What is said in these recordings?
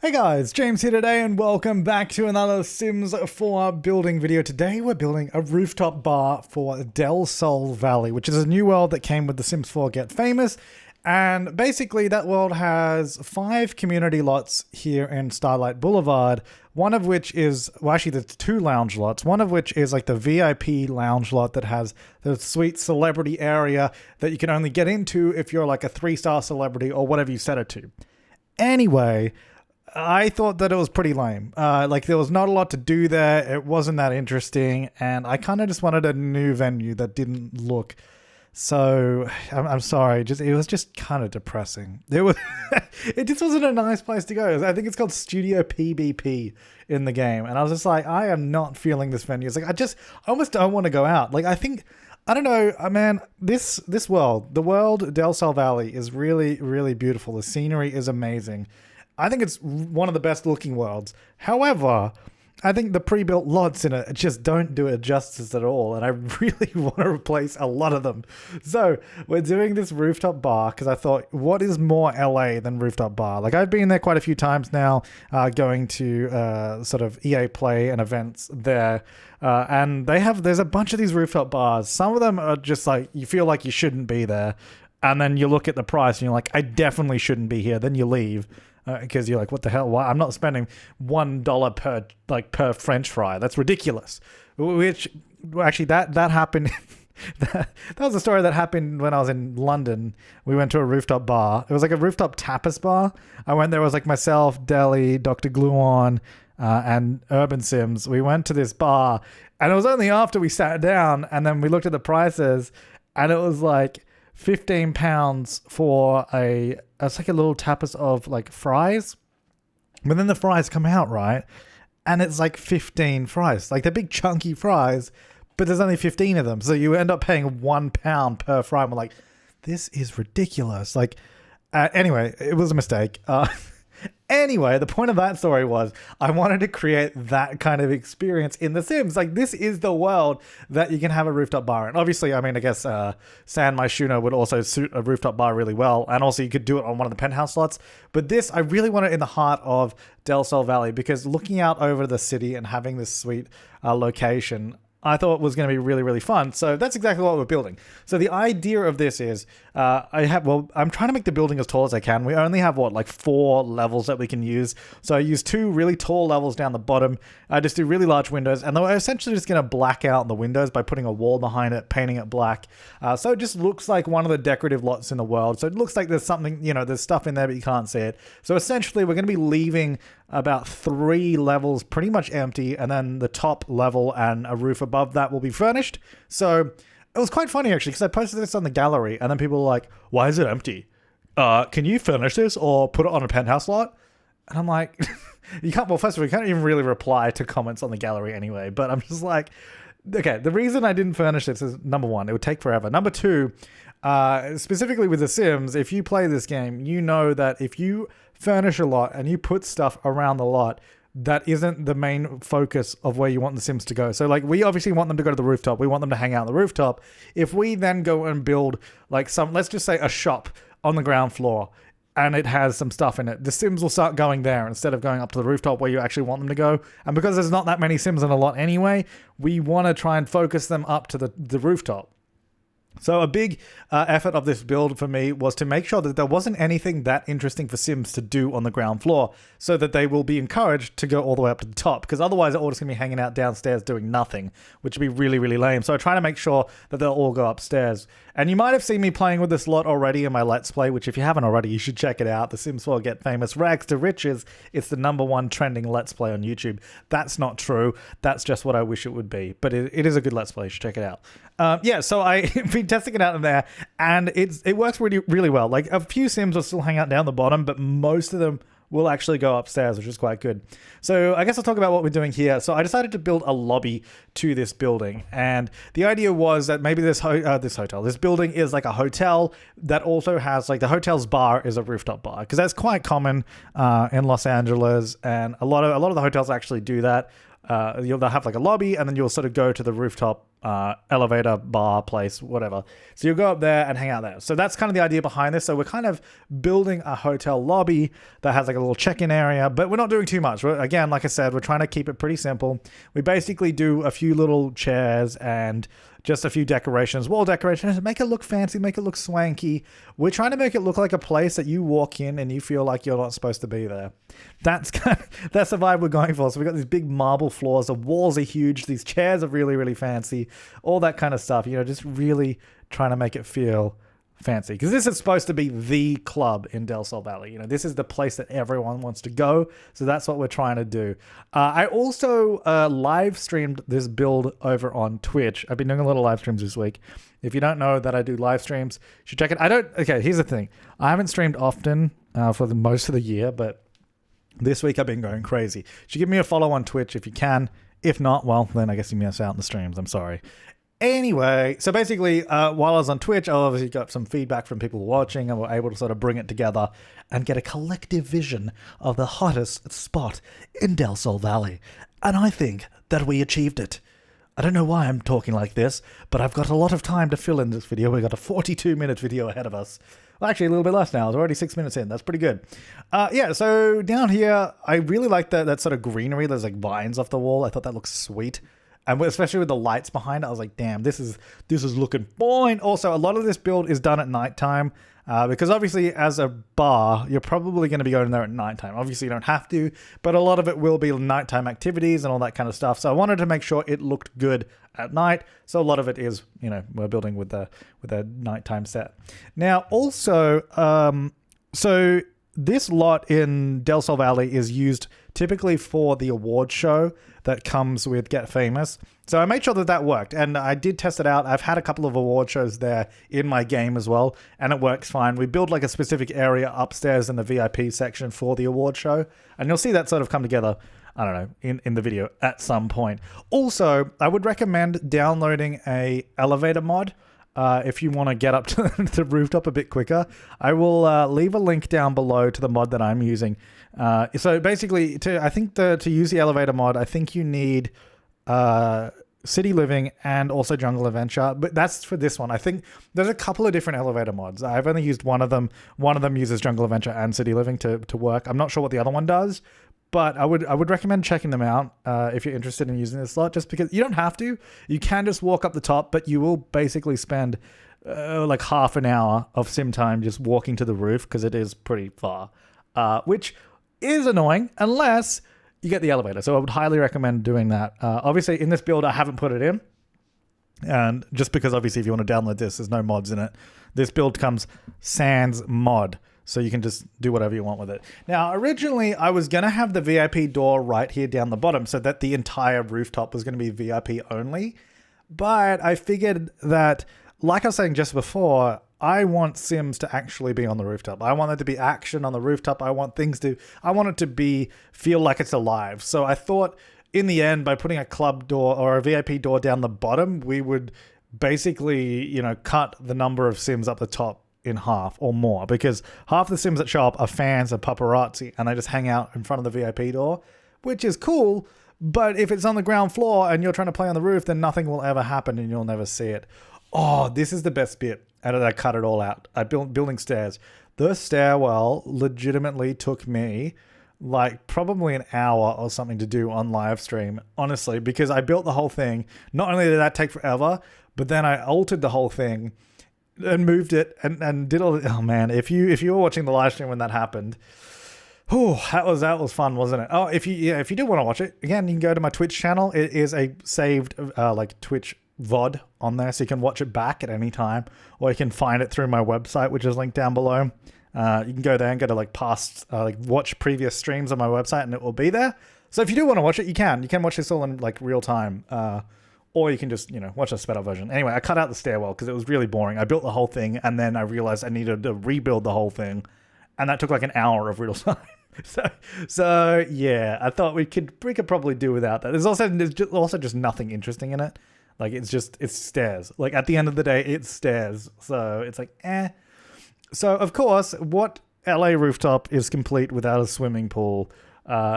Hey guys, James here today and welcome back to another Sims 4 building video. Today we're building a rooftop bar for Del Sol Valley, which is a new world that came with the Sims 4 Get Famous. And basically that world has 5 community lots here in Starlight Boulevard, one of which is, well actually there's 2 lounge lots, one of which is like the VIP lounge lot that has the sweet celebrity area that you can only get into if you're like a 3-star celebrity or whatever you set it to. Anyway, I thought that it was pretty lame. Like there was not a lot to do there. It wasn't that interesting. And I kind of just wanted a new venue that didn't look so, I'm sorry. It was just kind of depressing. It just wasn't a nice place to go. I think it's called Studio PBP in the game. And I was just like, I am not feeling this venue. It's like, I almost don't want to go out. Like, I don't know, man, this world, the world Del Sol Valley is really, really beautiful. The scenery is amazing. I think it's one of the best looking worlds. However, I think the pre-built lots in it just don't do it justice at all. And I really want to replace a lot of them. So we're doing this rooftop bar because I thought, what is more LA than rooftop bar? Like I've been there quite a few times now, going to sort of EA Play and events there. And there's a bunch of these rooftop bars. Some of them are just like, you feel like you shouldn't be there. And then you look at the price and you're like, I definitely shouldn't be here. Then you leave. Because you're like, what the hell? Why? I'm not spending $1 per French fry. That's ridiculous. Which actually that happened. that was a story that happened when I was in London. We went to a rooftop bar. It was like a rooftop tapas bar. I went there. It was like myself, Deli, Dr. Gluon, and Urban Sims. We went to this bar, and it was only after we sat down and then we looked at the prices, and it was like £15 for it's like a little tapas of like fries, but then the fries come out, right? And it's like 15 fries, like they're big chunky fries, but there's only 15 of them. So you end up paying £1 per fry. And we're like, this is ridiculous. Like, anyway, it was a mistake. Anyway, the point of that story was I wanted to create that kind of experience in The Sims. Like, this is the world that you can have a rooftop bar in. Obviously, I mean, I guess San Myshuno would also suit a rooftop bar really well. And also you could do it on one of the penthouse slots. But this, I really want it in the heart of Del Sol Valley because looking out over the city and having this sweet location, I thought was going to be really, really fun. So that's exactly what we're building. So the idea of this is I'm trying to make the building as tall as I can. We only have, like 4 levels that we can use. So I use 2 really tall levels down the bottom. I just do really large windows. And then we're essentially just going to black out the windows by putting a wall behind it, painting it black. So it just looks like one of the decorative lots in the world. So it looks like there's something, there's stuff in there, but you can't see it. So essentially we're going to be leaving about 3 levels pretty much empty, and then the top level and a roof above that will be furnished. So it was quite funny actually, because I posted this on the gallery and then people were like, why is it empty? Can you furnish this or put it on a penthouse lot? And I'm like, you can't, well, first of all, you can't even really reply to comments on the gallery anyway, but I'm just like, okay, the reason I didn't furnish this is, number 1, it would take forever. Number 2, specifically with The Sims, if you play this game, you know that if you furnish a lot and you put stuff around the lot, that isn't the main focus of where you want the Sims to go. So like we obviously want them to go to the rooftop. We want them to hang out on the rooftop. If we then go and build like let's just say a shop on the ground floor and it has some stuff in it, the Sims will start going there instead of going up to the rooftop where you actually want them to go. And because there's not that many Sims in a lot anyway, we want to try and focus them up to the rooftop. So a big effort of this build for me was to make sure that there wasn't anything that interesting for Sims to do on the ground floor so that they will be encouraged to go all the way up to the top, because otherwise they're all just going to be hanging out downstairs doing nothing, which would be really, really lame. So I try to make sure that they'll all go upstairs. And you might have seen me playing with this lot already in my Let's Play, which if you haven't already, you should check it out. The Sims 4 Get Famous Rags to Riches. It's the #1 trending Let's Play on YouTube. That's not true. That's just what I wish it would be. But it is a good Let's Play. You should check it out. So I've been testing it out in there, and it works really, really well. Like a few Sims will still hang out down the bottom, but most of them will actually go upstairs, which is quite good. So I guess I'll talk about what we're doing here. So I decided to build a lobby to this building, and the idea was that maybe this building is like a hotel that also has, like, the hotel's bar is a rooftop bar, because that's quite common in Los Angeles, and a lot of the hotels actually do that. they'll have like a lobby, and then you'll sort of go to the rooftop elevator, bar, place, whatever. So you'll go up there and hang out there. So that's kind of the idea behind this. So we're kind of building a hotel lobby that has like a little check-in area, but we're not doing too much. Again, like I said, we're trying to keep it pretty simple. We basically do a few little chairs and just a few decorations, wall decorations, make it look fancy, make it look swanky. We're trying to make it look like a place that you walk in and you feel like you're not supposed to be there. That's the vibe we're going for. So we've got these big marble floors, the walls are huge, these chairs are really, really fancy, all that kind of stuff, just really trying to make it feel fancy, because this is supposed to be the club in Del Sol Valley. This is the place that everyone wants to go, so that's what we're trying to do. I also live streamed this build over on Twitch. I've been doing a lot of live streams this week. If you don't know that I do live streams, you should check it. Okay, here's the thing. I haven't streamed often for the most of the year, but this week I've been going crazy. You should give me a follow on Twitch if you can. If not, well, then I guess you miss out on the streams. I'm sorry. Anyway, so basically, while I was on Twitch, I obviously got some feedback from people watching, and were able to sort of bring it together and get a collective vision of the hottest spot in Del Sol Valley. And I think that we achieved it. I don't know why I'm talking like this, but I've got a lot of time to fill in this video. We've got a 42-minute video ahead of us. Well, actually, a little bit less now. It's already 6 minutes in. That's pretty good. Yeah, so down here, I really like that sort of greenery. There's like vines off the wall. I thought that looked sweet. And especially with the lights behind it, I was like, damn, this is looking fine. Also, a lot of this build is done at nighttime because obviously as a bar, you're probably going to be going there at nighttime. Obviously, you don't have to, but a lot of it will be nighttime activities and all that kind of stuff. So I wanted to make sure it looked good at night. So a lot of it is, we're building with a nighttime set. Now, also, so this lot in Del Sol Valley is used typically for the award show that comes with Get Famous. So I made sure that worked, and I did test it out. I've had a couple of award shows there in my game as well, and it works fine. We build like a specific area upstairs in the VIP section for the award show, and you'll see that sort of come together, I don't know, in the video at some point. Also, I would recommend downloading a elevator mod if you want to get up to the rooftop a bit quicker. I will leave a link down below to the mod that I'm using. So basically, to use the elevator mod, I think you need City Living and also Jungle Adventure, but that's for this one. I think there's a couple of different elevator mods. I've only used one of them. One of them uses Jungle Adventure and City Living to work. I'm not sure what the other one does, but I would recommend checking them out if you're interested in using this slot, just because you don't have to. You can just walk up the top, but you will basically spend like half an hour of sim time just walking to the roof because it is pretty far, which is annoying unless you get the elevator. So I would highly recommend doing that. Obviously, in this build, I haven't put it in. And just because obviously if you want to download this, there's no mods in it. This build comes sans mod. So you can just do whatever you want with it. Now, originally, I was going to have the VIP door right here down the bottom so that the entire rooftop was going to be VIP only. But I figured that, like I was saying just before, I want Sims to actually be on the rooftop. I want there to be action on the rooftop. I want it to feel like it's alive. So I thought in the end, by putting a club door or a VIP door down the bottom, we would basically, cut the number of Sims up the top in half or more, because half the Sims that show up are fans of paparazzi and they just hang out in front of the VIP door, which is cool. But if it's on the ground floor and you're trying to play on the roof, then nothing will ever happen and you'll never see it. Oh, this is the best bit. And I cut it all out. Building stairs. The stairwell legitimately took me like probably an hour or something to do on live stream, honestly, because I built the whole thing. Not only did that take forever, but then I altered the whole thing and moved it and did all. Oh man, if you were watching the live stream when that happened, that was fun, wasn't it? Oh, if you do want to watch it again, you can go to my Twitch channel. It is a saved like Twitch VOD on there, so you can watch it back at any time, or you can find it through my website, which is linked down below. You can go there and go to like past, like watch previous streams on my website, and it will be there. So if you do want to watch it, you can watch this all in like real time. Or you can just, watch a sped up version. Anyway, I cut out the stairwell because it was really boring. I built the whole thing and then I realized I needed to rebuild the whole thing. And that took like an hour of real time. So yeah, I thought we could probably do without that. There's also just nothing interesting in it. Like it's stairs. Like at the end of the day, it's stairs. So it's like, eh. So of course, what LA rooftop is complete without a swimming pool?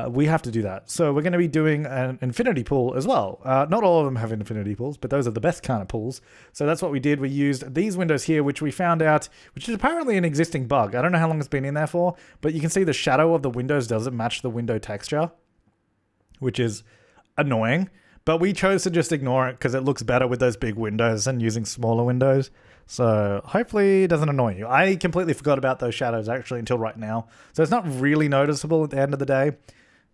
we have to do that. So we're going to be doing an infinity pool as well. Not all of them have infinity pools, but those are the best kind of pools. So that's what we did. We used these windows here, which we found out, which is apparently an existing bug. I don't know how long it's been in there for, but you can see the shadow of the windows doesn't match the window texture, which is annoying. But we chose to just ignore it because it looks better with those big windows than using smaller windows. So hopefully it doesn't annoy you. I completely forgot about those shadows actually until right now. So it's not really noticeable at the end of the day,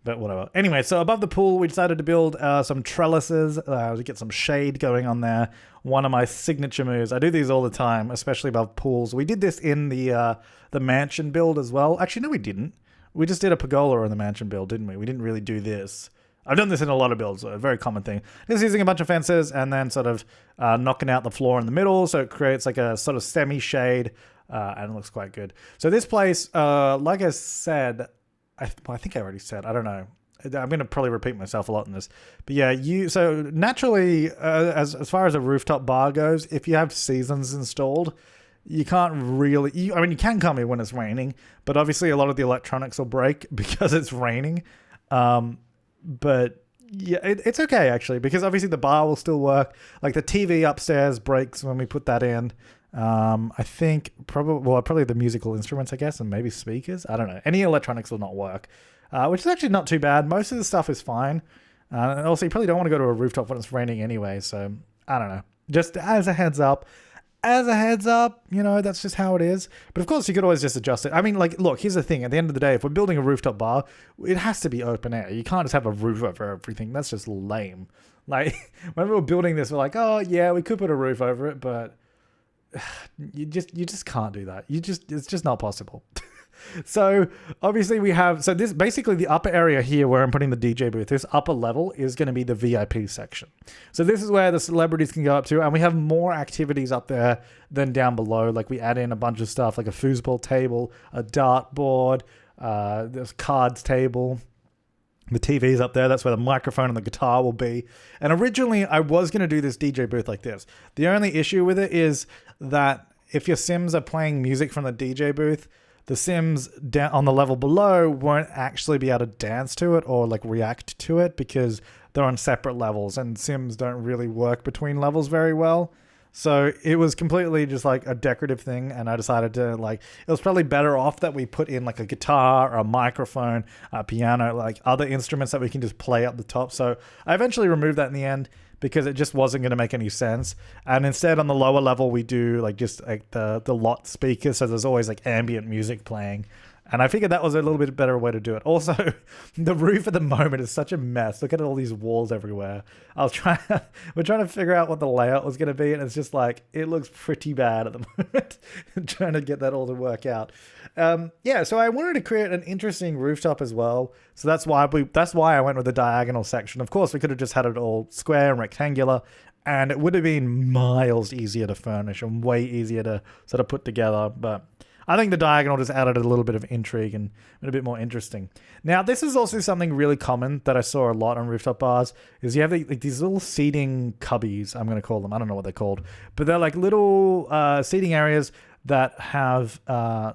but whatever. Anyway, so above the pool, we decided to build some trellises to get some shade going on there. One of my signature moves. I do these all the time, especially above pools. We did this in the mansion build as well. Actually, no, we didn't. We just did a pergola in the mansion build, didn't we? We didn't really do this. I've done this in a lot of builds, a very common thing. Just using a bunch of fences and then sort of knocking out the floor in the middle, so it creates like a sort of semi-shade, and it looks quite good. So this place, like I said, I think I already said, I don't know. I'm going to probably repeat myself a lot in this. But yeah, so naturally, as far as a rooftop bar goes, if you have seasons installed, you can't really, I mean, you can come here when it's raining, but obviously a lot of the electronics will break because it's raining. But yeah, it's okay actually, because obviously the bar will still work. Like the TV upstairs breaks when we put that in. I think probably the musical instruments, I guess, and maybe speakers. I don't know. Any electronics will not work, which is actually not too bad. Most of the stuff is fine. And also, you probably don't want to go to a rooftop when it's raining anyway. So I don't know. Just as a heads up. You know, that's just how it is. But of course, you could always just adjust it. I mean, like, look, here's the thing. At the end of the day, if we're building a rooftop bar, it has to be open air. You can't just have a roof over everything. That's just lame. Like, when we were building this, we're like, oh, yeah, we could put a roof over it, but you just can't do that. It's just not possible. So obviously we have, so this basically the upper area here where I'm putting the DJ booth, this upper level is going to be the VIP section. So this is where the celebrities can go up to, and we have more activities up there than down below. Like we add in a bunch of stuff like a foosball table, a dart board, there's cards table. The TV's up there. That's where the microphone and the guitar will be. And originally I was going to do this DJ booth like this. The only issue with it is that if your Sims are playing music from the DJ booth, the Sims down on the level below won't actually be able to dance to it or like react to it because they're on separate levels, and Sims don't really work between levels very well. So it was completely just like a decorative thing, and I decided to it was probably better off that we put in like a guitar or a microphone, a piano, like other instruments that we can just play up the top. So I eventually removed that in the end because it just wasn't going to make any sense. And instead on the lower level, we do like just like the lot speakers. So there's always like ambient music playing. And I figured that was a little bit better way to do it. Also, the roof at the moment is such a mess. Look at all these walls everywhere. We're trying to figure out what the layout was going to be, and it's just like, it looks pretty bad at the moment. Trying to get that all to work out. So I wanted to create an interesting rooftop as well. So that's why I went with the diagonal section. Of course, we could have just had it all square and rectangular, and it would have been miles easier to furnish and way easier to sort of put together, but I think the diagonal just added a little bit of intrigue and made it a bit more interesting. Now, this is also something really common that I saw a lot on rooftop bars, is you have these little seating cubbies, I'm going to call them. I don't know what they're called. But they're like little seating areas that have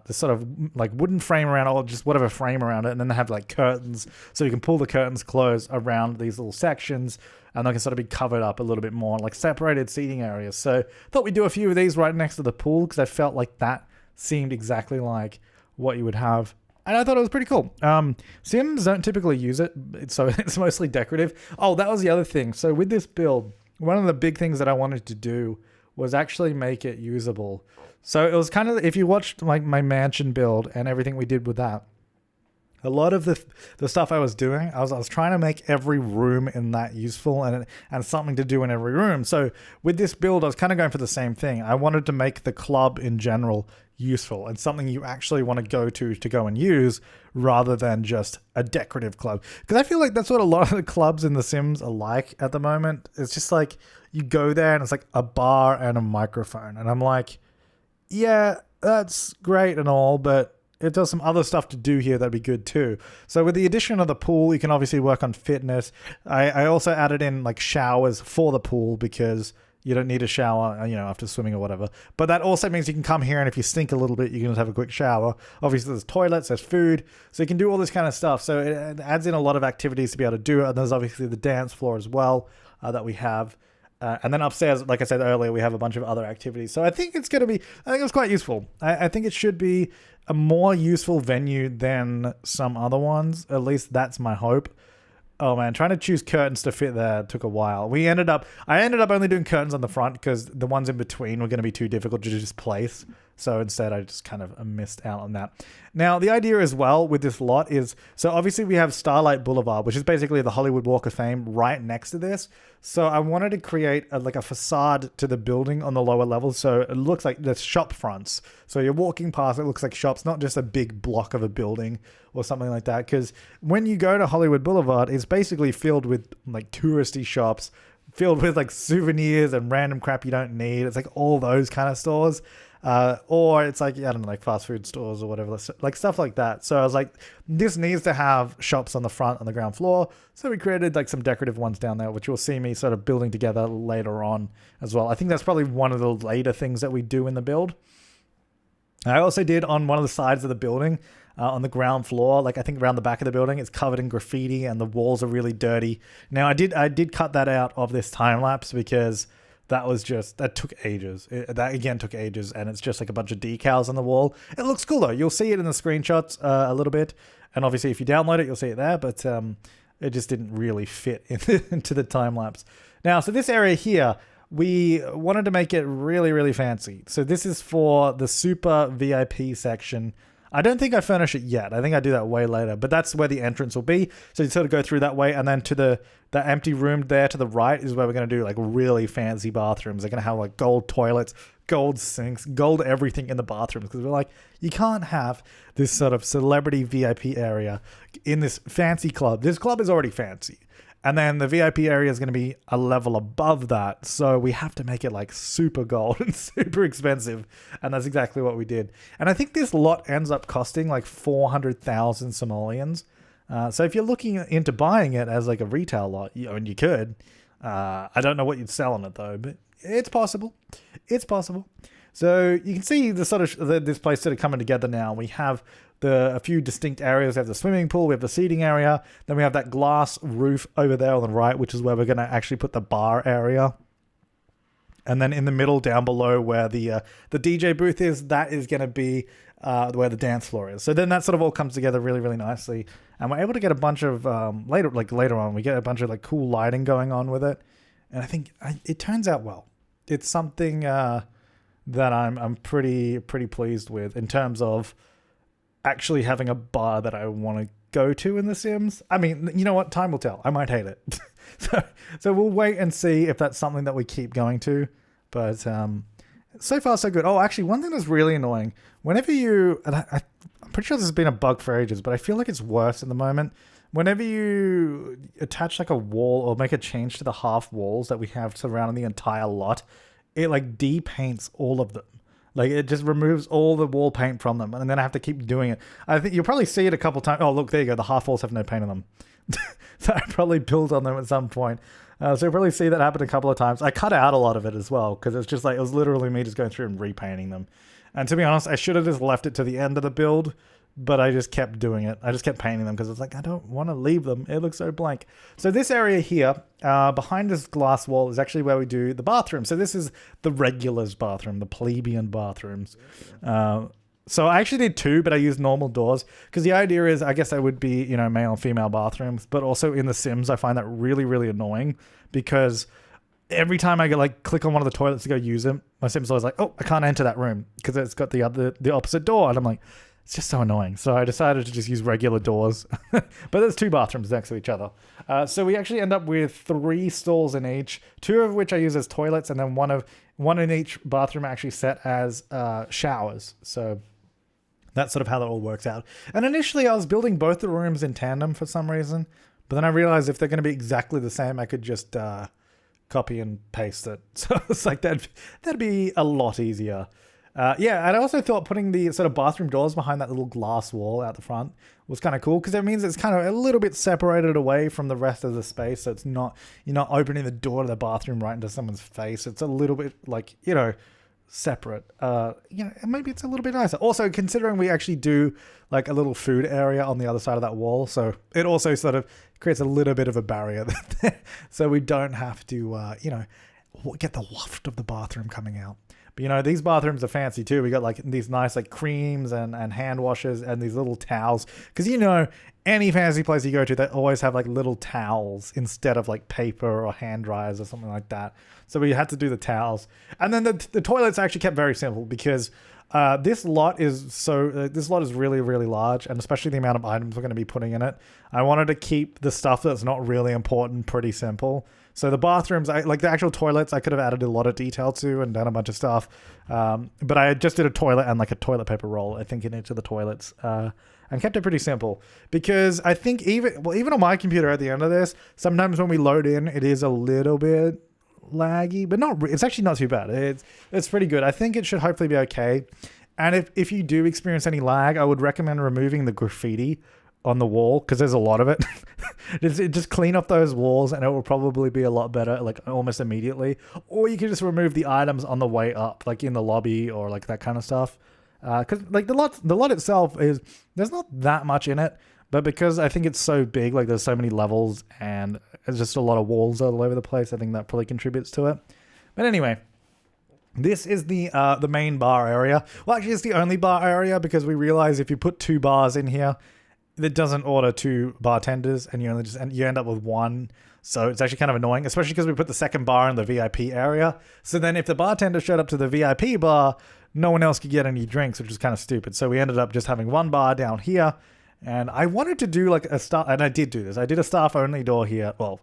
this sort of like wooden frame around it, or just whatever frame around it. And then they have like curtains, so you can pull the curtains closed around these little sections, and they can sort of be covered up a little bit more, like separated seating areas. So I thought we'd do a few of these right next to the pool because I felt like that seemed exactly like what you would have, and I thought it was pretty cool. Sims don't typically use it, so it's mostly decorative. Oh, that was the other thing. So with this build, one of the big things that I wanted to do was actually make it usable. So it was kind of, if you watched like my mansion build and everything we did with that, a lot of the stuff I was doing, I was trying to make every room in that useful and something to do in every room. So with this build, I was kind of going for the same thing. I wanted to make the club in general useful and something you actually want to go and use, rather than just a decorative club. Because I feel like that's what a lot of the clubs in The Sims are like at the moment. It's just like you go there and it's like a bar and a microphone. And I'm like, yeah, that's great and all, but it does some other stuff to do here that'd be good too. So with the addition of the pool, you can obviously work on fitness. I also added in like showers for the pool because You don't need a shower, you know, after swimming or whatever. But that also means you can come here, and if you stink a little bit, you can just have a quick shower. Obviously, there's toilets, there's food, so you can do all this kind of stuff. So it adds in a lot of activities to be able to do it. And there's obviously the dance floor as well that we have. And then upstairs, like I said earlier, we have a bunch of other activities. So I think it's going to be, I think it's quite useful. I think it should be a more useful venue than some other ones. At least that's my hope. Oh man, trying to choose curtains to fit there took a while. I ended up only doing curtains on the front because the ones in between were going to be too difficult to just place. So instead I just kind of missed out on that. Now the idea as well with this lot is, so obviously we have Starlight Boulevard, which is basically the Hollywood Walk of Fame right next to this. So I wanted to create like a facade to the building on the lower level. So it looks like there's shop fronts. So you're walking past, it looks like shops, not just a big block of a building or something like that. Because when you go to Hollywood Boulevard, it's basically filled with like touristy shops, filled with like souvenirs and random crap you don't need. It's like all those kind of stores. Or it's like, I don't know, like fast food stores or whatever, like stuff like that. So I was like, this needs to have shops on the front, on the ground floor. So we created like some decorative ones down there, which you'll see me sort of building together later on as well. I think that's probably one of the later things that we do in the build. I also did on one of the sides of the building, on the ground floor, like I think around the back of the building, it's covered in graffiti and the walls are really dirty. Now I did cut that out of this time lapse because that took ages. That again took ages, and it's just like a bunch of decals on the wall. It looks cool though. You'll see it in the screenshots a little bit, and obviously if you download it, you'll see it there. But it just didn't really fit into the time lapse. Now, so this area here, we wanted to make it really, really fancy. So this is for the super VIP section. I don't think I furnish it yet. I think I do that way later, but that's where the entrance will be. So you sort of go through that way, and then to the empty room there to the right is where we're going to do like really fancy bathrooms. They're going to have like gold toilets, gold sinks, gold everything in the bathrooms, because we're like, you can't have this sort of celebrity VIP area in this fancy club. This club is already fancy. And then the VIP area is going to be a level above that. So we have to make it like super gold and super expensive. And that's exactly what we did. And I think this lot ends up costing like 400,000 simoleons. So if you're looking into buying it as like a retail lot, and you could, I don't know what you'd sell on it though, but it's possible. It's possible. So you can see the sort of this place sort of coming together now. We have a few distinct areas. We have the swimming pool, we have the seating area, then we have that glass roof over there on the right, which is where we're going to actually put the bar area. And then in the middle down below where the DJ booth is, that is going to be where the dance floor is. So then that sort of all comes together really, really nicely. And we're able to get a bunch of, later on, we get a bunch of like cool lighting going on with it. And I think it turns out well. It's something that I'm pretty pleased with in terms of actually having a bar that I want to go to in The Sims. I mean, you know what? Time will tell. I might hate it. So we'll wait and see if that's something that we keep going to. But so far, so good. Oh, actually, one thing that's really annoying, whenever you, and I'm pretty sure this has been a bug for ages, but I feel like it's worse in the moment. Whenever you attach like a wall or make a change to the half walls that we have surrounding the entire lot, it like de-paints all of them. Like it just removes all the wall paint from them, and then I have to keep doing it. I think you'll probably see it a couple times. Oh, look, there you go. The half walls have no paint on them. So I probably built on them at some point. So you'll probably see that happen a couple of times. I cut out a lot of it as well, because it's just like, it was literally me just going through and repainting them. And to be honest, I should have just left it to the end of the build, but I just kept doing it. I just kept painting them because it's like, I don't want to leave them. It looks so blank. So this area here, behind this glass wall, is actually where we do the bathroom. So this is the regulars bathroom, the plebeian bathrooms. So I actually did two, but I used normal doors because the idea is, I guess, they would be, you know, male and female bathrooms, but also in The Sims, I find that really, really annoying because every time I go like click on one of the toilets to go use them, my Sim's always like, oh, I can't enter that room because it's got the opposite door. And I'm like, it's just so annoying. So I decided to just use regular doors, but there's two bathrooms next to each other. So we actually end up with 3 stalls in each, 2 of which I use as toilets, and then one in each bathroom actually set as showers. So that's sort of how that all works out. And initially I was building both the rooms in tandem for some reason, but then I realized if they're going to be exactly the same, I could just copy and paste it. So it's like that'd be a lot easier. Yeah, and I also thought putting the sort of bathroom doors behind that little glass wall out the front was kind of cool because it means it's kind of a little bit separated away from the rest of the space. So it's not, you're not opening the door to the bathroom right into someone's face. It's a little bit like, separate. Maybe it's a little bit nicer. Also, considering we actually do like a little food area on the other side of that wall, so it also sort of creates a little bit of a barrier there. So we don't have to, get the waft of the bathroom coming out. But these bathrooms are fancy too. We got like these nice like creams and hand washers and these little towels. Because any fancy place you go to, they always have like little towels instead of like paper or hand dryers or something like that. So we had to do the towels. And then the toilets actually kept very simple because this lot is really, really large, and especially the amount of items we're going to be putting in it. I wanted to keep the stuff that's not really important pretty simple. So the bathrooms, like the actual toilets, I could have added a lot of detail to and done a bunch of stuff. But I just did a toilet and like a toilet paper roll, I think, in each of the toilets. And kept it pretty simple because I think even on my computer at the end of this, sometimes when we load in, it is a little bit laggy, but it's actually not too bad. It's pretty good. I think it should hopefully be okay. And if you do experience any lag, I would recommend removing the graffiti on the wall because there's a lot of it. Just clean up those walls and it will probably be a lot better, like almost immediately. Or you can just remove the items on the way up, like in the lobby or like that kind of stuff. Because like the lot itself there's not that much in it, but because I think it's so big, like there's so many levels and there's just a lot of walls all over the place, I think that probably contributes to it. But anyway, this is the main bar area. Well, actually, it's the only bar area because we realize if you put 2 bars in here, it doesn't order 2 bartenders, and you end up with 1. So it's actually kind of annoying, especially because we put the second bar in the VIP area. So then if the bartender showed up to the VIP bar, no one else could get any drinks, which is kind of stupid. So we ended up just having 1 bar down here. And I wanted to do like a staff, and I did do this. I did a staff only door here. Well,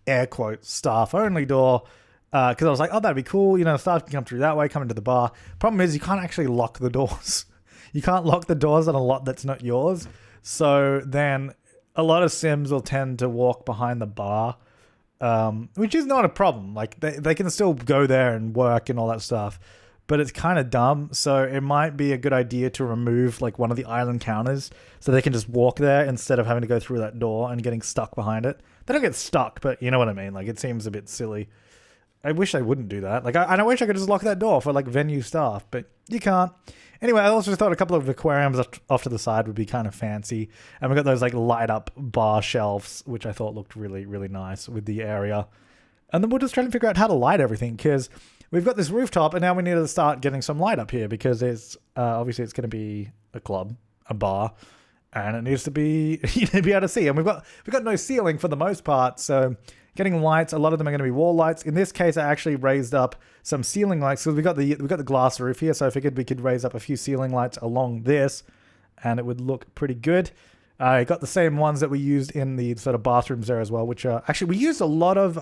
air quotes, staff only door. Because I was like, oh, that'd be cool. Staff can come through that way, come into the bar. Problem is you can't actually lock the doors. You can't lock the doors on a lot that's not yours. So then a lot of Sims will tend to walk behind the bar, which is not a problem. Like they can still go there and work and all that stuff, but it's kind of dumb. So it might be a good idea to remove like one of the island counters so they can just walk there instead of having to go through that door and getting stuck behind it. They don't get stuck, but you know what I mean? Like it seems a bit silly. I wish I wouldn't do that. Like I wish I could just lock that door for like venue staff, but you can't. Anyway, I also thought a couple of aquariums off to the side would be kind of fancy. And we got those like light up bar shelves, which I thought looked really, really nice with the area. And then we're just trying to figure out how to light everything because we've got this rooftop and now we need to start getting some light up here because it's obviously it's going to be a club, a bar, and it needs to be, be able to see. And we've got no ceiling for the most part. So getting lights, a lot of them are going to be wall lights. In this case, I actually raised up some ceiling lights because we got the glass roof here, so I figured we could raise up a few ceiling lights along this, and it would look pretty good. I got the same ones that we used in the sort of bathrooms there as well, which are actually we used a lot of.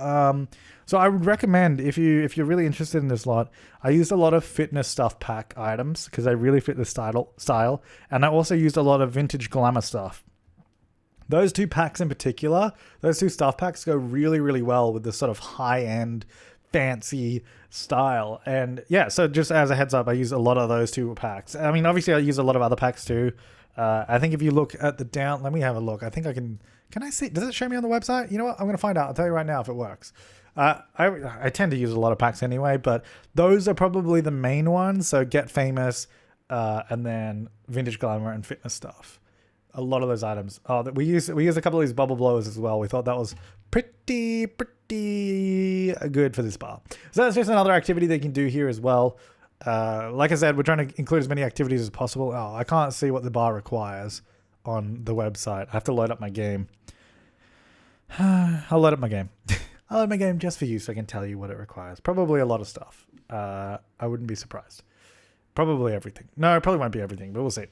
So I would recommend if you're really interested in this lot, I used a lot of fitness stuff pack items because they really fit the style, and I also used a lot of vintage glamour stuff. Those 2 packs in particular, those 2 stuff packs go really, really well with this sort of high-end, fancy style. And yeah, so just as a heads up, I use a lot of those 2 packs. I mean, obviously I use a lot of other packs too. I think if you look at the let me have a look. I think I can I see, does it show me on the website? You know what? I'm going to find out. I'll tell you right now if it works. I tend to use a lot of packs anyway, but those are probably the main ones. So Get Famous, and then Vintage Glamour and Fitness stuff. A lot of those items. Oh, we use a couple of these bubble blowers as well. We thought that was pretty good for this bar. So that's just another activity they can do here as well. Like I said, we're trying to include as many activities as possible. Oh, I can't see what the bar requires on the website. I have to load up my game. I'll load up my game. I'll load my game just for you so I can tell you what it requires. Probably a lot of stuff. I wouldn't be surprised. Probably everything. No, it probably won't be everything, but we'll see.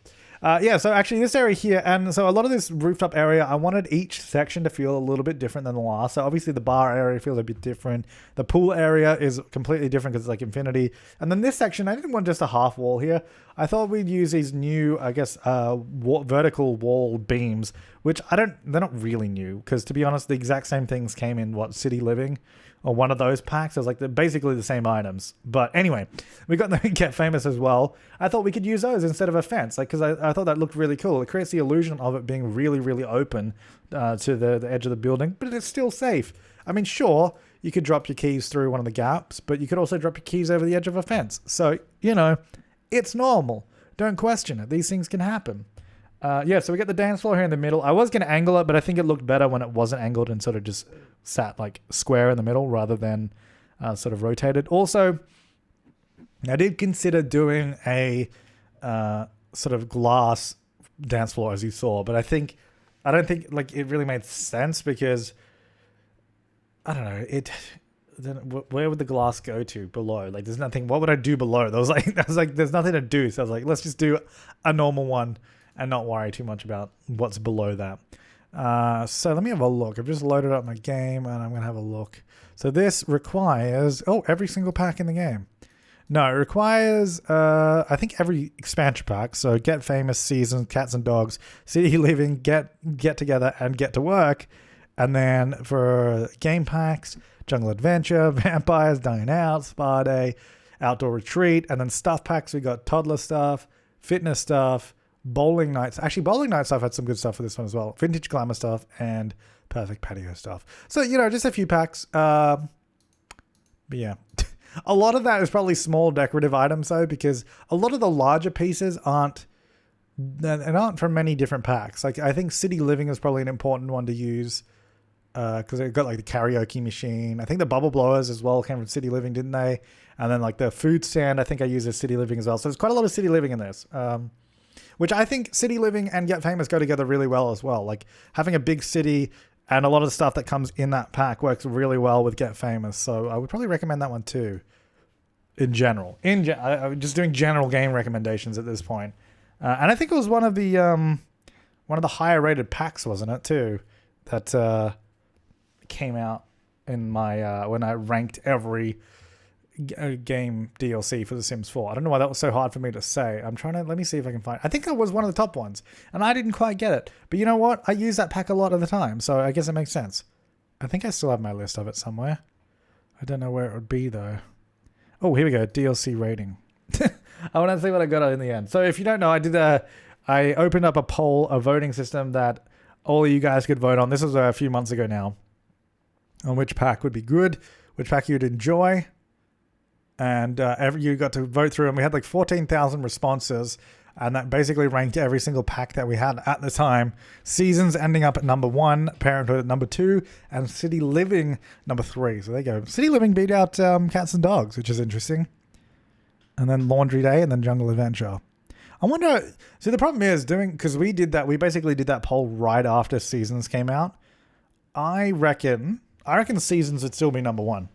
Yeah, so actually this area here, and so a lot of this rooftop area, I wanted each section to feel a little bit different than the last. So obviously the bar area feels a bit different. The pool area is completely different because it's like infinity. And then this section, I didn't want just a half wall here. I thought we'd use these new, I guess, vertical wall beams, which they're not really new, because to be honest, the exact same things came in, City Living, or one of those packs. It was like they're basically the same items. But anyway, we got the Get Famous as well. I thought we could use those instead of a fence, like, because I thought that looked really cool. It creates the illusion of it being really, really open to the edge of the building, but it's still safe. I mean, sure, you could drop your keys through one of the gaps, but you could also drop your keys over the edge of a fence. So, it's normal. Don't question it. These things can happen. Yeah, so we got the dance floor here in the middle. I was going to angle it, but I think it looked better when it wasn't angled and sort of just sat like square in the middle rather than sort of rotated. Also, I did consider doing a sort of glass dance floor, as you saw, but I don't think like it really made sense, because I don't know, then where would the glass go to below? Like, there's nothing. What would I do below? I was like, there's nothing to do. So I was like, let's just do a normal one and not worry too much about what's below that. So let me have a look. I've just loaded up my game and I'm going to have a look. So this requires, every single pack in the game. No, it requires, I think every expansion pack. So Get Famous, Seasons, Cats and Dogs, City Living, Get Together, and Get to Work. And then for game packs, Jungle Adventure, Vampires, Dine Out, Spa Day, Outdoor Retreat. And then stuff packs, we got toddler stuff, fitness stuff, bowling nights. Actually, bowling night stuff had some good stuff for this one as well. Vintage glamour stuff and perfect patio stuff. So, just a few packs. But yeah, a lot of that is probably small decorative items though, because a lot of the larger pieces aren't from many different packs. Like, I think City Living is probably an important one to use, because they've got like the karaoke machine. I think the bubble blowers as well came from City Living, didn't they? And then like the food stand, I think I use as City Living as well. So there's quite a lot of City Living in this. Which I think City Living and Get Famous go together really well as well. Like, having a big city and a lot of the stuff that comes in that pack works really well with Get Famous. So I would probably recommend that one too, in general. I'm just doing general game recommendations at this point. And I think it was one of the higher rated packs, wasn't it, too? That came out in my when I ranked every game DLC for The Sims 4. I don't know why that was so hard for me to say. Let me see if I can find. I think that was one of the top ones, and I didn't quite get it. But you know what? I use that pack a lot of the time, so I guess it makes sense. I think I still have my list of it somewhere. I don't know where it would be though. Oh, here we go. DLC rating. I want to see what I got in the end. So if you don't know, I opened up a voting system that all of you guys could vote on. This was a few months ago now, on which pack would be good, which pack you'd enjoy. And you got to vote through, and we had like 14,000 responses, and that basically ranked every single pack that we had at the time. Seasons ending up at number 1, Parenthood at number 2, and City Living number 3. So there you go. City Living beat out Cats and Dogs, which is interesting. And then Laundry Day, and then Jungle Adventure. I wonder. See, the problem is because we basically did that poll right after Seasons came out. I reckon Seasons would still be number 1,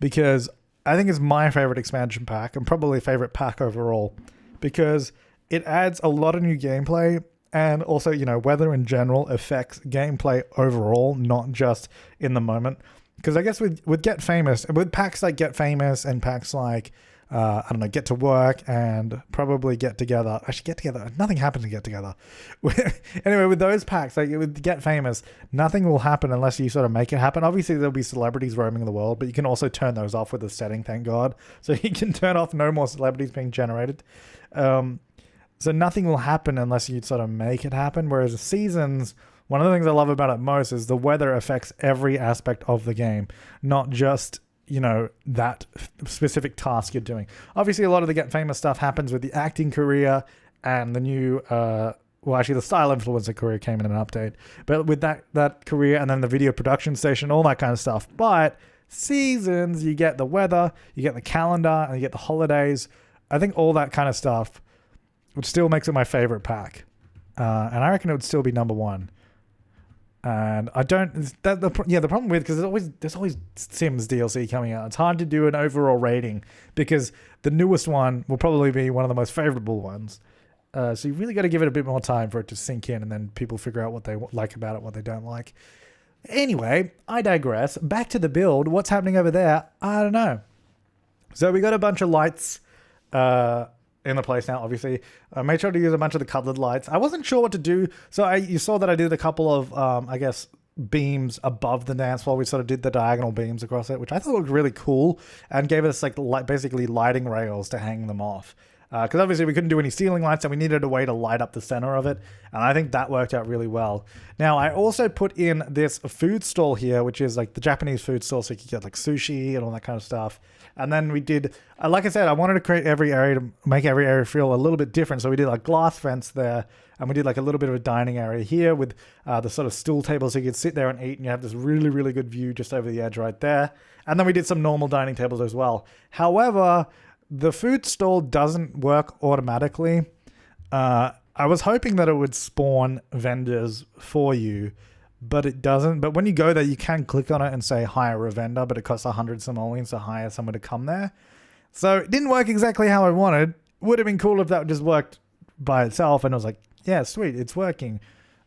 because I think it's my favorite expansion pack and probably favorite pack overall, because it adds a lot of new gameplay, and also, weather in general affects gameplay overall, not just in the moment. Because I guess with Get Famous, with packs like Get Famous and packs like, Get to Work and probably Get Together. Actually, Get Together, nothing happens to Get Together. Anyway, with those packs, like with Get Famous, nothing will happen unless you sort of make it happen. Obviously, there'll be celebrities roaming the world, but you can also turn those off with a setting, thank God. So you can turn off no more celebrities being generated. So nothing will happen unless you sort of make it happen. Whereas Seasons, one of the things I love about it most is the weather affects every aspect of the game, not just that specific task you're doing. Obviously, a lot of the Get Famous stuff happens with the acting career and the new, actually the style influencer career came in an update. But with that career and then the video production station, all that kind of stuff. But Seasons, you get the weather, you get the calendar, and you get the holidays. I think all that kind of stuff, which still makes it my favorite pack. And I reckon it would still be number 1. And I don't. The problem with, because there's always Sims DLC coming out. It's hard to do an overall rating because the newest one will probably be one of the most favorable ones, So you really got to give it a bit more time for it to sink in, and then people figure out what they like about it, what they don't like. Anyway, I digress. Back to the build. What's happening over there? I don't know. So we got a bunch of lights in the place now, obviously. I made sure to use a bunch of the colored lights. I wasn't sure what to do. So you saw that I did a couple of, I guess, beams above the dance floor. We sort of did the diagonal beams across it, which I thought looked really cool and gave us like basically lighting rails to hang them off. Because obviously we couldn't do any ceiling lights and we needed a way to light up the center of it. And I think that worked out really well. Now, I also put in this food stall here, which is like the Japanese food stall. So you can get like sushi and all that kind of stuff. And then we did, like I said, I wanted to create every area to make every area feel a little bit different. So we did like glass fence there. And we did like a little bit of a dining area here with the sort of stool table so you could sit there and eat. And you have this really, really good view just over the edge right there. And then we did some normal dining tables as well. However, the food stall doesn't work automatically. I was hoping that it would spawn vendors for you, but it doesn't. But when you go there, you can click on it and say hire a vendor, but it costs 100 simoleons to hire someone to come there. So it didn't work exactly how I wanted. Would have been cool if that just worked by itself. And I was like, yeah, sweet, it's working.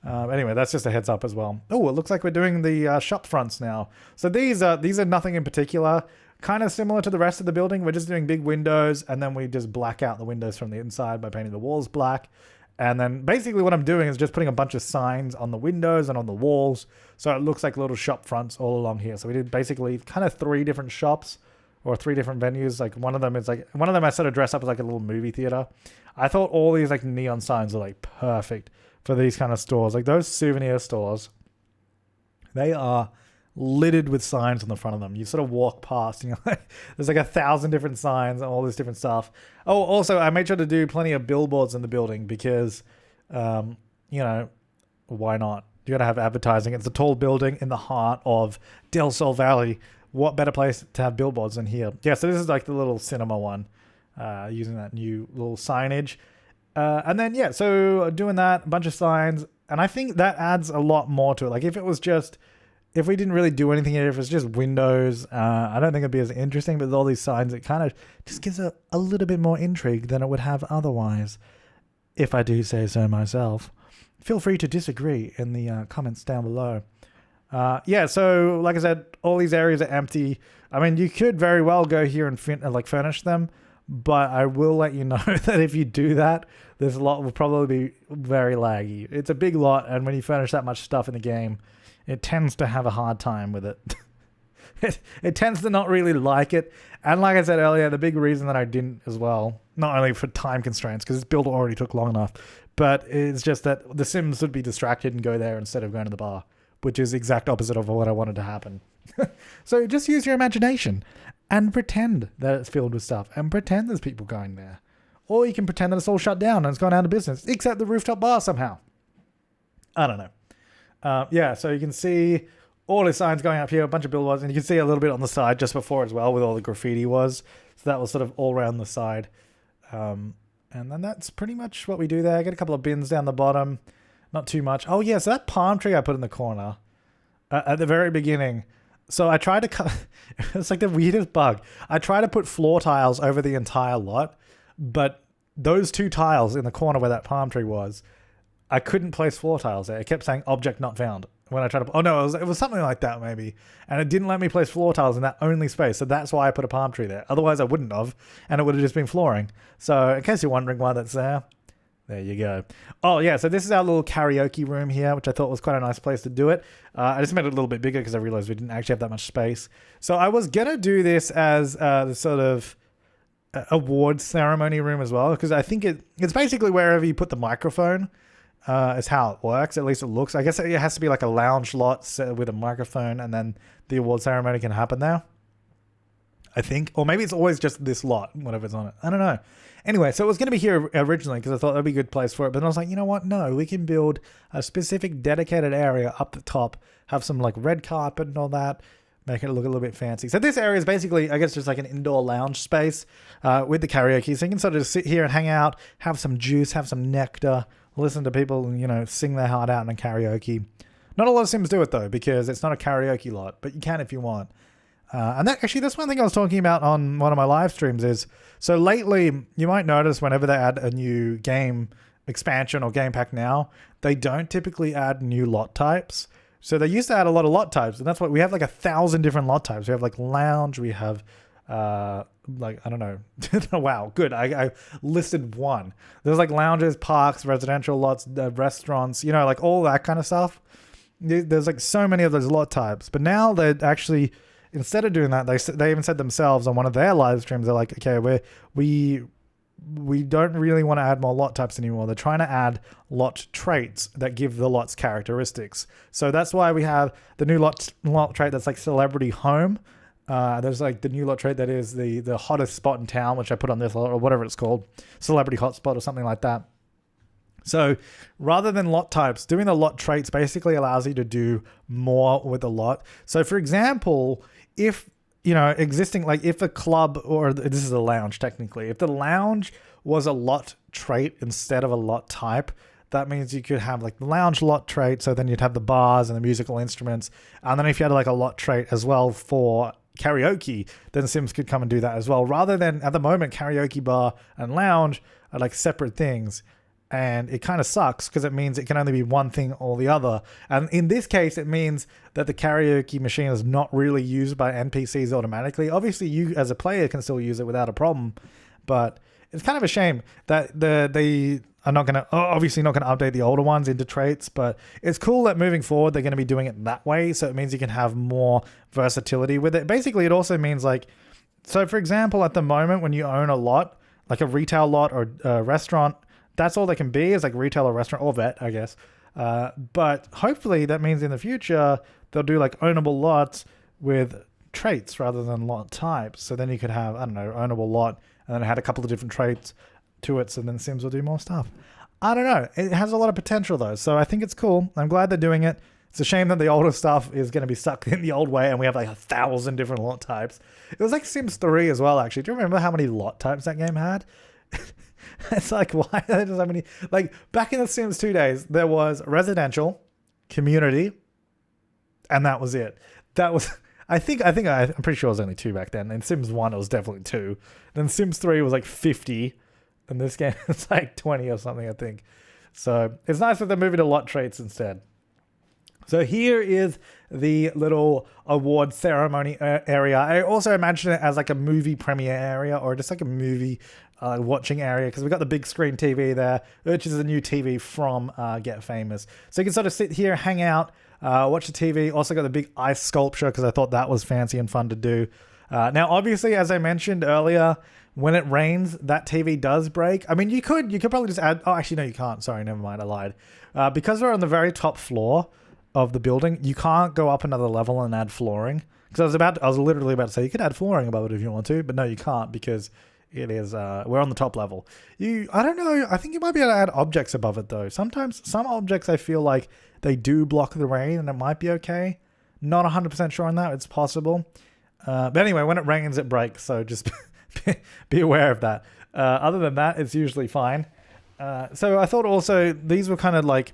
Anyway, that's just a heads up as well. Oh, it looks like we're doing the shop fronts now. So these are nothing in particular. Kind of similar to the rest of the building. We're just doing big windows, and then we just black out the windows from the inside by painting the walls black. And then basically what I'm doing is just putting a bunch of signs on the windows and on the walls, so it looks like little shop fronts all along here. So we did basically kind of 3 different shops or 3 different venues. Like one of them I sort of dress up as like a little movie theater. I thought all these like neon signs are like perfect for these kind of stores. Like those souvenir stores, they are littered with signs on the front of them. You sort of walk past and you're like, there's like 1,000 different signs and all this different stuff. Oh, also I made sure to do plenty of billboards in the building because, you know, why not? You got to have advertising. It's a tall building in the heart of Del Sol Valley. What better place to have billboards than here? Yeah, so this is like the little cinema one, using that new little signage. And then, yeah, so doing that, a bunch of signs. And I think that adds a lot more to it. Like if we didn't really do anything here, if it's just windows, I don't think it'd be as interesting. But with all these signs, it kind of just gives a little bit more intrigue than it would have otherwise, if I do say so myself. Feel free to disagree in the comments down below. Yeah, so like I said, all these areas are empty. I mean, you could very well go here and furnish them, but I will let you know that if you do that, this lot will probably be very laggy. It's a big lot, and when you furnish that much stuff in the game, it tends to have a hard time with it. It tends to not really like it. And like I said earlier, the big reason that I didn't as well, not only for time constraints, because this build already took long enough, but it's just that the Sims would be distracted and go there instead of going to the bar, which is the exact opposite of what I wanted to happen. So just use your imagination and pretend that it's filled with stuff and pretend there's people going there. Or you can pretend that it's all shut down and it's gone out of business, except the rooftop bar somehow. I don't know. Yeah, so you can see all the signs going up here, a bunch of billboards, and you can see a little bit on the side just before as well, with all the graffiti was. So that was sort of all around the side. And then that's pretty much what we do there. Get a couple of bins down the bottom. Not too much. Oh, yeah, so that palm tree I put in the corner at the very beginning. So I tried to cut... It's like the weirdest bug. I tried to put floor tiles over the entire lot, but those 2 tiles in the corner where that palm tree was, I couldn't place floor tiles there. It kept saying object not found when I tried to... Oh, no, it was something like that maybe. And it didn't let me place floor tiles in that only space. So that's why I put a palm tree there. Otherwise, I wouldn't have. And it would have just been flooring. So in case you're wondering why that's there you go. Oh, yeah. So this is our little karaoke room here, which I thought was quite a nice place to do it. I just made it a little bit bigger because I realized we didn't actually have that much space. So I was going to do this as the sort of award ceremony room as well, because I think it's basically wherever you put the microphone. Is how it works. At least it looks. I guess it has to be like a lounge lot set with a microphone, and then the award ceremony can happen there, I think. Or maybe it's always just this lot, whatever's on it. I don't know. Anyway, so it was going to be here originally because I thought that'd be a good place for it. But then I was like, you know what? No, we can build a specific dedicated area up the top, have some like red carpet and all that, make it look a little bit fancy. So this area is basically, I guess, just like an indoor lounge space with the karaoke. So you can sort of just sit here and hang out, have some juice, have some nectar, listen to people, you know, sing their heart out in a karaoke. Not a lot of Sims do it though, because it's not a karaoke lot, but you can if you want. And that's one thing I was talking about on one of my live streams is, so lately you might notice whenever they add a new game expansion or game pack now, they don't typically add new lot types. So they used to add a lot of lot types, and that's what we have, like 1,000 different lot types. We have like lounge, we have like, I don't know. Wow, good. I listed one. There's like lounges, parks, residential lots, restaurants, you know, like all that kind of stuff. There's like so many of those lot types. But now they're actually, instead of doing that, they even said themselves on one of their live streams, they're like, okay, we don't really want to add more lot types anymore. They're trying to add lot traits that give the lots characteristics. So that's why we have the new lot trait that's like celebrity home. There's like the new lot trait that is the hottest spot in town, which I put on this, or whatever it's called, celebrity hotspot or something like that. So rather than lot types, doing the lot traits basically allows you to do more with a lot. So for example, if, you know, existing, like if a club, or this is a lounge technically, if the lounge was a lot trait instead of a lot type, that means you could have like the lounge lot trait. So then you'd have the bars and the musical instruments. And then if you had like a lot trait as well for karaoke, then Sims could come and do that as well. Rather than, at the moment, karaoke bar and lounge are like separate things. And it kind of sucks because it means it can only be one thing or the other. And in this case, it means that the karaoke machine is not really used by NPCs automatically. Obviously, you as a player can still use it without a problem. But it's kind of a shame that they are not going to, obviously not going to update the older ones into traits. But it's cool that moving forward, they're going to be doing it that way. So it means you can have more versatility with it. Basically, it also means like, so for example, at the moment, when you own a lot, like a retail lot or a restaurant, that's all they can be, is like retail or restaurant or vet, I guess. But hopefully that means in the future, they'll do like ownable lots with traits rather than lot types. So then you could have, I don't know, ownable lot, and then it had a couple of different traits to it. So then Sims will do more stuff. I don't know. It has a lot of potential though. So I think it's cool. I'm glad they're doing it. It's a shame that the older stuff is going to be stuck in the old way and we have like 1,000 different lot types. It was like Sims 3 as well, actually. Do you remember how many lot types that game had? It's like, why are there so many? Like, back in the Sims 2 days, there was residential, community, and that was it. That was, I'm pretty sure it was only 2 back then. In Sims 1, it was definitely 2. Then Sims 3 was like 50, and this game is like 20 or something, I think. So it's nice that they're moving to lot traits instead. So here is the little award ceremony area. I also imagine it as like a movie premiere area, or just like a movie watching area, because we've got the big screen TV there, which is a new TV from Get Famous. So you can sort of sit here, hang out, watch the TV. Also got the big ice sculpture, because I thought that was fancy and fun to do. Now, obviously, as I mentioned earlier, when it rains, that TV does break. I mean, you could probably just add... Oh, actually, no, you can't. Sorry, never mind. I lied. Because we're on the very top floor of the building, you can't go up another level and add flooring. Because I was literally about to say you could add flooring above it if you want to, but no, you can't, because it is we're on the top level. I don't know. I think you might be able to add objects above it though. Sometimes some objects I feel like they do block the rain, and it might be okay. Not 100% sure on that. It's possible. But anyway, when it rains, it breaks. So just be aware of that. Other than that, it's usually fine. So I thought also these were kind of like,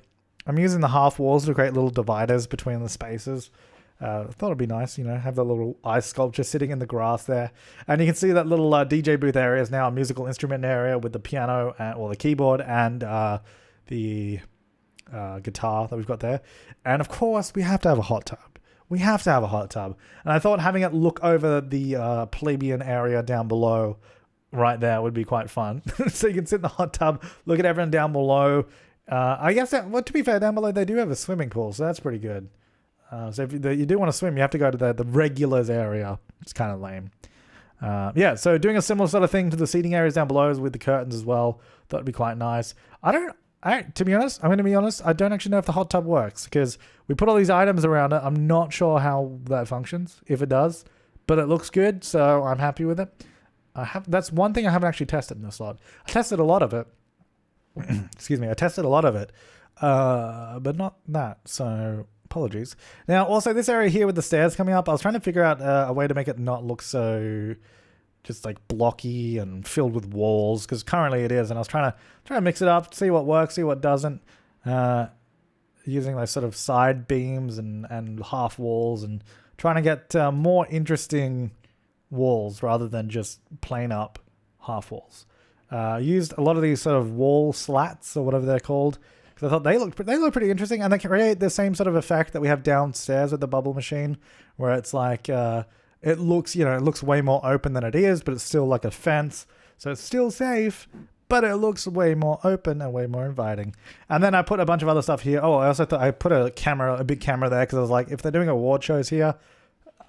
I'm using the half walls to create little dividers between the spaces. I thought it'd be nice, have the little ice sculpture sitting in the grass there. And you can see that little DJ booth area is now a musical instrument area with the piano or the keyboard and the guitar that we've got there. And of course, we have to have a hot tub. And I thought having it look over the plebeian area down below right there would be quite fun. So you can sit in the hot tub, look at everyone down below. I guess to be fair, down below they do have a swimming pool, so that's pretty good. So if you do want to swim, you have to go to the regulars area. It's kind of lame. So doing a similar sort of thing to the seating areas down below with the curtains as well. That would be quite nice. To be honest, I'm going to be honest, I don't actually know if the hot tub works, because we put all these items around it. I'm not sure how that functions, if it does, but it looks good, so I'm happy with it. That's one thing I haven't actually tested in this lot. I tested a lot of it. Excuse me, I tested a lot of it, but not that, so apologies. Now, also this area here with the stairs coming up, I was trying to figure out a way to make it not look so just like blocky and filled with walls, because currently it is, and I was trying to mix it up, see what works, see what doesn't, using those sort of side beams and half walls, and trying to get more interesting walls rather than just plain up half walls. Used a lot of these sort of wall slats or whatever they're called, because I thought they look pretty interesting, and they create the same sort of effect that we have downstairs with the bubble machine, where it's like it looks way more open than it is, but it's still like a fence, so it's still safe, but it looks way more open and way more inviting. And then I put a bunch of other stuff here. Oh, I also thought I put a big camera there, because I was like, if they're doing award shows here,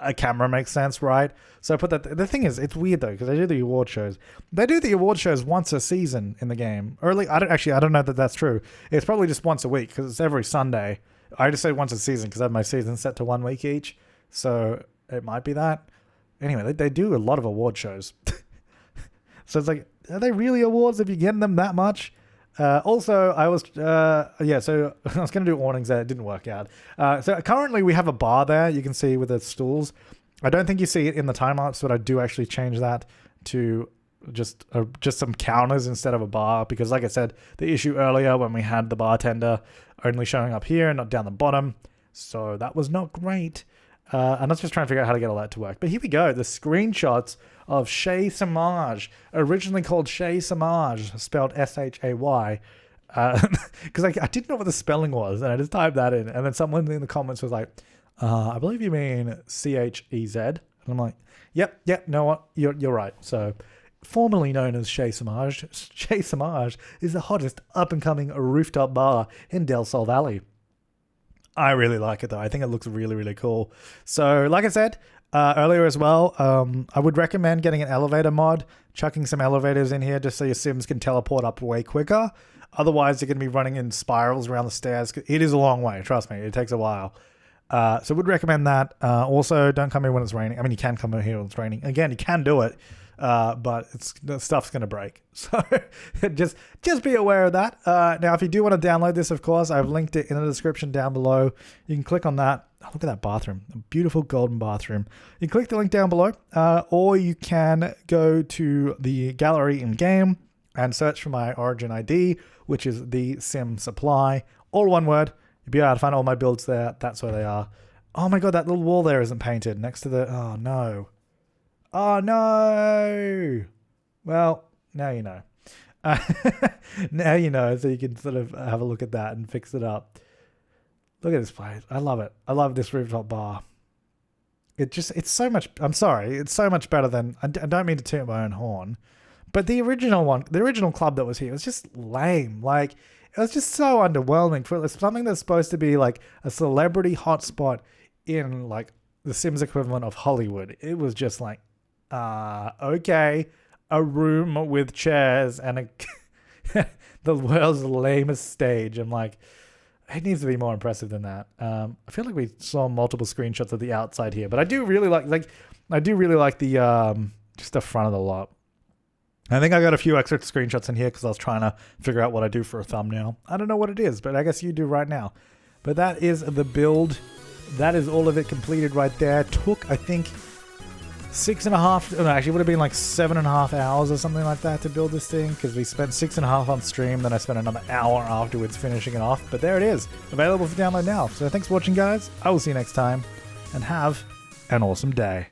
a camera makes sense, right? So I put that. The thing is, it's weird though, because they do the award shows. They do the award shows once a season in the game. Or I don't know that that's true. It's probably just once a week, because it's every Sunday. I just say once a season because I have my season set to 1 week each. So it might be that. Anyway, they do a lot of award shows. So it's like, are they really awards if you're getting them that much? Also, I was, so I was going to do awnings there. It didn't work out. So currently we have a bar there, you can see, with the stools. I don't think you see it in the time lapse, but I do actually change that to just some counters instead of a bar, because like I said, the issue earlier when we had the bartender only showing up here and not down the bottom. So that was not great. And I was just trying to figure out how to get all that to work. But here we go. The screenshots of Chez Samaj, originally called Chez Samaj, spelled S-H-A-Y. Because I didn't know what the spelling was, and I just typed that in. And then someone in the comments was like, I believe you mean C-H-E-Z. And I'm like, yep, no, what? You're right. So, formerly known as Chez Samaj, Chez Samaj is the hottest up-and-coming rooftop bar in Del Sol Valley. I really like it though. I think it looks really, really cool. So like I said earlier as well, I would recommend getting an elevator mod, chucking some elevators in here just so your Sims can teleport up way quicker. Otherwise, you're going to be running in spirals around the stairs. It is a long way. Trust me, it takes a while. So would recommend that. Also, don't come here when it's raining. I mean, you can come here when it's raining. Again, you can do it. But the stuff's going to break. So just be aware of that. Now, if you do want to download this, of course, I've linked it in the description down below. You can click on that. Oh, look at that bathroom, a beautiful golden bathroom. You click the link down below, or you can go to the gallery in game and search for my origin ID, which is the Sim Supply, all one word. You'll be able to find all my builds there. That's where they are. Oh my God, that little wall there isn't painted next to the, oh no. Oh no! Well, now you know. Now you know, so you can sort of have a look at that and fix it up. Look at this place. I love it. I love this rooftop bar. It's so much, I'm sorry, it's so much better than, I don't mean to toot my own horn, but the original club that was here was just lame. Like, it was just so underwhelming for something that's supposed to be like a celebrity hotspot in like the Sims equivalent of Hollywood. It was just like, okay, a room with chairs and the world's lamest stage. I'm like, it needs to be more impressive than that. I feel like we saw multiple screenshots of the outside here, but I do really like the just the front of the lot. I think I got a few extra screenshots in here because I was trying to figure out what I do for a thumbnail. I don't know what it is, but I guess you do right now. But that is the build. That is all of it completed right there. Took, I think, 6.5, no, actually it would have been like 7.5 hours or something like that to build this thing, because we spent 6.5 on stream, then I spent another hour afterwards finishing it off. But there it is, available for download now. So thanks for watching, guys. I will see you next time, and have an awesome day.